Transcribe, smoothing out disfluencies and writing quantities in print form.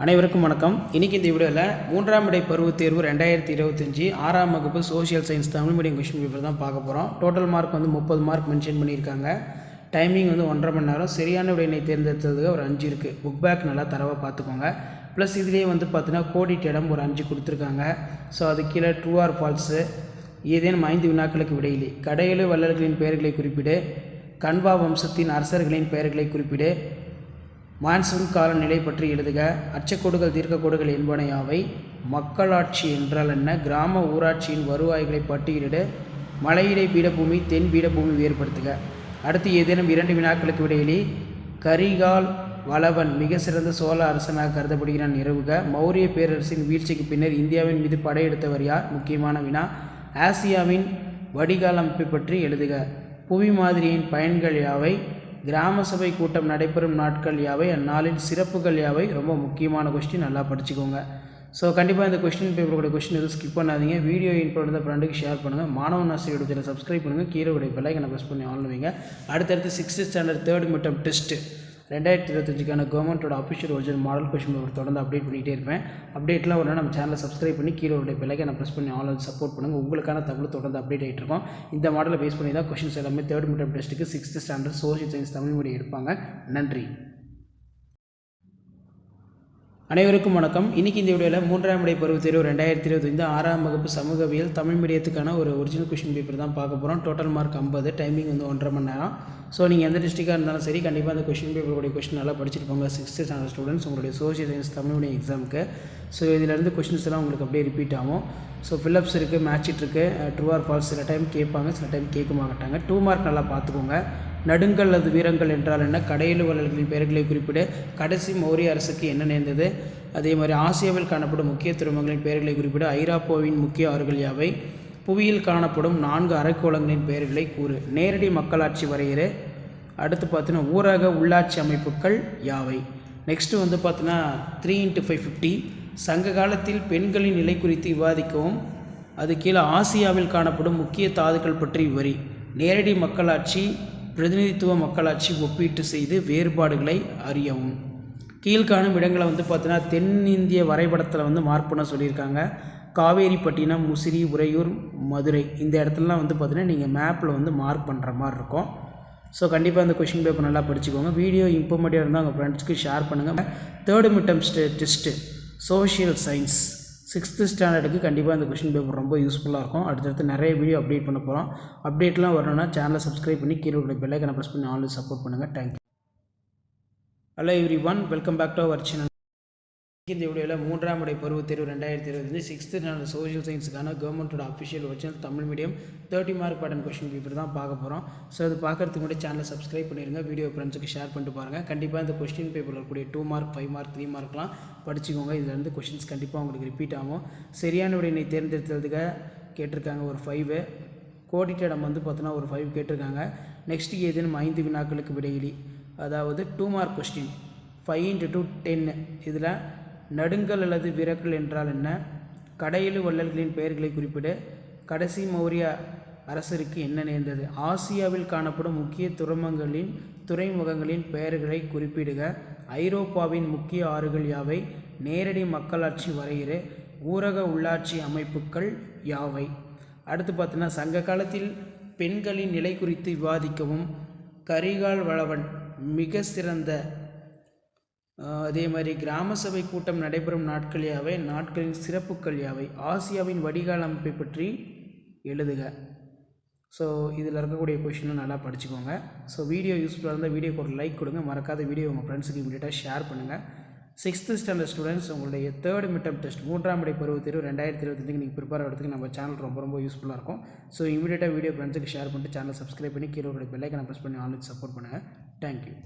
அனைவருக்கும் வணக்கம். இன்றைக்கி இந்த வீடியோவில் மூன்றாம் இடை பருவத் தேர்வு 2025 6ஆம் வகுப்பு social science Tamil medium question paper தான் பார்க்க போகிறோம். டோட்டல் மார்க் 30 மார்க் மென்ஷன் பண்ணியிருக்காங்க. டைமிங் 1.5 மணி நேரம். சரியான விடையினை தேர்ந்தெடுத்ததுக்கு ஒரு 5 இருக்குது. புக் பேக் நல்லா தரவாக பார்த்துக்கோங்க. ப்ளஸ் இதுலேயே பார்த்தீங்கன்னா கோடிட்ட இடம் ஒரு 5 கொடுத்துருக்காங்க. ஸோ அது கீழே ட்ரூ ஆர் ஃபால்ஸு, ஏதேனும் 5 வினாக்களுக்கு விடையிலே, கடையெழு வள்ளல்களின் பெயர்களை குறிப்பிடு, கண்வா வம்சத்தின் அரசர்களின் பெயர்களை குறிப்பிடு, மான்சூன் கால நிலை பற்றி எழுதுக, அச்சக்கோடுகள் தீர்க்கக்கோடுகள் என்பன யாவை, மக்களாட்சி என்றால் என்ன, கிராம ஊராட்சியின் வருவாய்களை பட்டியலிடு, மலையிடை பீடபூமி தென் பீடபூமி வேறுபடுத்துக. அடுத்து ஏதேனும் 2 வினாக்களுக்கு விடையிலே, கரிகால் வளவன் மிக சிறந்த சோழ அரசனாக கருதப்படுகிறான் நிறுவுக, மௌரிய பேரரசின் வீழ்ச்சிக்கு பின்னர் இந்தியாவின் மீது படையெடுத்தவர் யார், முக்கியமான வினா, ஆசியாவின் வடிகால் அமைப்பை பற்றி எழுதுக, புவி மாதிரியின் பயன்கள் யாவை, கிராம சபை கூட்டம் நடைபெறும் நாட்கள் யாவை, அந்நாளின் சிறப்புகள் யாவை. ரொம்ப முக்கியமான கொஸ்டின், நல்லா படிச்சுக்கோங்க. ஸோ கண்டிப்பாக இந்த கொஸ்டின் பேப்பரோட கொஸ்டின் எதுவும் ஸ்கிப் பண்ணாதீங்க. வீடியோ இன்ஃபோட ஃப்ரெண்டுக்கு ஷேர் பண்ணுங்கள். மாணவன் ஆசிரியர் சேனலை சப்ஸ்கிரைப் பண்ணுங்கள். கீழே உடைய பெல்லைக்கனை ப்ரெஸ் பண்ணி ஆன் வைங்க. அடுத்தடுத்து 6th standard 3rd midterm test 2025க்கான கவர்மெண்ட்டோட official original model question paper தொடர்ந்து அப்டேட் பண்ணிகிட்டே இருப்பேன். அப்டேட்லாம் வரணும், நம்ம சேனலை சப்ஸ்கிரைப் பண்ணி கீழே உடைய பெல்லைக்கனை ப்ரெஸ் பண்ணி ஆன் சப்போர்ட் பண்ணுங்கள். உங்களுக்கான தகவல் தொடர்ந்து அப்டேட் ஆகிட்டு இருக்கோம். இந்த மாடலை பேஸ் பண்ணி தான் கொஸ்டின்ஸ் எல்லாமே 3rd மிட்டம் டெஸ்ட்டுக்கு 6th standard social science Tamil medium எடுப்பாங்க. நன்றி. அனைவருக்கும் வணக்கம். இன்றைக்கி இந்த வீடியோவில் மூன்றாம் இடை பருவத் தேர்வு 2025 6ஆம் வகுப்பு சமூகவியல் தமிழ் மீடியத்துக்கான ஒரு ஒரிஜினல் கொஷின் பேப்பர் தான் பார்க்க போகிறோம். டோட்டல் மார்க் 50, டைமிங் 1.5 மணி நேரம். ஸோ நீங்கள் எந்த டிஸ்ட்ரிக்டாக இருந்தாலும் சரி, கண்டிப்பாக அந்த கொஷின் பேப்பருடைய கொஷின் நல்லா படிச்சுட்டு போங்க. 6th ஸ்டாண்டர்ட் ஸ்டூடெண்ட்ஸ் உங்களுடைய சோஷியல் சயின்ஸ் தமிழ் மீடியம் எக்ஸாமுக்கு. ஸோ இதிலேருந்து கொஷின்ஸ் எல்லாம் உங்களுக்கு அப்படியே ரிப்பீட் ஆகும். ஸோ ஃபில்லப்ஸ் இருக்குது, மேட்ச் இட் இருக்குது, ட்ரூ ஆர் ஃபால்ஸ் சில டைம் கேட்பாங்க, சில டைம் கேட்க மாட்டாங்க. 2 மார்க் நல்லா பார்த்துக்கோங்க. நடுங்கள் அல்லது வீரங்கள் என்றால் என்ன, கடையெழு வள்ளல்களின் பெயர்களை குறிப்பிட, கடைசி மௌரிய அரசுக்கு என்ன நேர்ந்தது, அதே மாதிரி ஆசியாவில் காணப்படும் முக்கிய துறைமுகங்களின் பெயர்களை குறிப்பிட, ஐரோப்பாவின் முக்கிய ஆறுகள் யாவை, புவியில் காணப்படும் 4 அரைக்கோளங்களின் பெயர்களை கூறு, நேரடி மக்களாட்சி வரையறை, அடுத்து பார்த்தீங்கன்னா ஊரக உள்ளாட்சி அமைப்புகள் யாவை. நெக்ஸ்ட்டு பார்த்தீங்கன்னா 3x550 சங்க காலத்தில் பெண்களின் நிலை குறித்து விவாதிக்கவும், அது கீழே ஆசியாவில் காணப்படும் முக்கிய தாதுக்கள் பற்றி விவரி, நேரடி மக்களாட்சி பிரதிநிதித்துவ மக்களாட்சி ஒப்பீட்டு செய்து வேறுபாடுகளை அறியவும். கீழ்காணும் இடங்களை பார்த்தீங்கன்னா தென்னிந்திய வரைபடத்தில் மார்க் பண்ண சொல்லியிருக்காங்க. காவேரிப்பட்டினம், முசிறி, உறையூர், மதுரை, இந்த இடத்துலலாம் பார்த்தீங்கன்னா நீங்கள் மேப்பில் மார்க் பண்ணுற மாதிரி இருக்கும். ஸோ கண்டிப்பாக அந்த கொஷின் பேப்பர் நல்லா படிச்சுக்கோங்க. வீடியோ இன்ஃபர்மேட்டிவாக இருந்தால் உங்கள் ஃப்ரெண்ட்ஸ்க்கு ஷேர் பண்ணுங்கள். 3rd midterm test social science 6th ஸ்டாண்டர்டுக்கு கண்டிப்பாக இந்த கொஷின் பேப்பர் ரொம்ப யூஸ்ஃபுல்லாக இருக்கும். அடுத்தடுத்து நிறைய வீடியோ அப்டேட் பண்ண போகிறோம். அப்டேட்லாம் வரணும்னா சேனலை சப்ஸ்கிரைப் பண்ணி கீழே உள்ள பெல்லைக்கனை ப்ரெஸ் பண்ணி ஆன்லைன் சப்போர்ட் பண்ணுங்கள். Thank you. Hello everyone, welcome back to our channel. இந்த வீடியோவில் மூன்றாம் இடை பருவத் தேர்வு 2025 6th ஸ்டாண்டர்ட் சோஷியல் சயின்ஸுக்கான கவர்மெண்ட்டோட official original Tamil medium 30 mark pattern question paper தான் பார்க்க போகிறோம். ஸோ அது பார்க்குறதுக்கு முன்னாடி சேனலை சப்ஸ்கிரைப் பண்ணிடுங்க. வீடியோ ஃப்ரெண்ட்ஸுக்கு ஷேர் பண்ணிட்டு பாருங்கள். கண்டிப்பாக இந்த கொஸ்டின் பேப்பரில் இருக்கக்கூடிய 2 மார்க் 5 மார்க் 3 மார்க்லாம் படிச்சுக்கோங்க. இதிலேருந்து கொஷின்ஸ் கண்டிப்பாக உங்களுக்கு ரிப்பீட் ஆகும். சரியான விடையினை தேர்ந்தெடுத்ததுக்கு கேட்டிருக்காங்க ஒரு 5, கோடிட்ட இடம் பார்த்தீங்கன்னா ஒரு 5 கேட்டிருக்காங்க. நெக்ஸ்ட்டு ஏதேனும் 5 வினாக்களுக்கு விடையிலி, அதாவது 2 மார்க் கொஸ்டின் 5 × 10. இதில் நடுங்கள் அல்லது வீரர்கள் என்றால் என்ன, கடையெழு வள்ளல்களின் பெயர்களை குறிப்பிட, கடைசி மௌரிய அரசருக்கு என்ன நேர்ந்தது, ஆசியாவில் காணப்படும் முக்கிய துறைமுகங்களின் பெயர்களை குறிப்பிடுக, ஐரோப்பாவின் முக்கிய ஆறுகள் யாவை, நேரடி மக்களாட்சி வரையறை, ஊரக உள்ளாட்சி அமைப்புகள் யாவை. அடுத்து பார்த்தீங்கன்னா சங்க காலத்தில் பெண்களின் நிலை குறித்து விவாதிக்கவும், கரிகால் வளவன் மிக சிறந்த, அதே மாதிரி கிராம சபை கூட்டம் நடைபெறும் நாட்கள் யாவை, நாட்களின் சிறப்புகள் யாவை, ஆசியாவின் வடிகால் அமைப்பை பற்றி எழுதுக. ஸோ இதில் இருக்கக்கூடிய கொஷினும் நல்லா படிச்சுக்கோங்க. ஸோ வீடியோ யூஸ்ஃபுல்லாக இருந்தால் வீடியோக்கு ஒரு லைக் கொடுங்க. மறக்காத வீடியோ உங்கள் ஃப்ரெண்ட்ஸுக்கு இமீடியட்டாக ஷேர் பண்ணுங்கள். 6th ஸ்டாண்டர்ட் ஸ்டூடெண்ட்ஸ் உங்களுடைய 3rd மிட்டம் டெஸ்ட் மூன்றாம் இடை பருவத் தேர்வு 2025 நீங்கள் ப்ரிப்பேர் ஆகிறதுக்கு நம்ம சேனல் ரொம்ப யூஸ்ஃபுல்லாக இருக்கும். ஸோ இமீடியட்டாக வீடியோ ஃப்ரெண்ட்ஸுக்கு ஷேர் பண்ணிட்டு சேனல் சப்ஸ்கிரைப் பண்ணி கீழே பெல்லைக்கனை ப்ரெஸ் பண்ணி ஆன்லைன் சப்போர்ட் பண்ணுங்கள். தேங்க்யூ.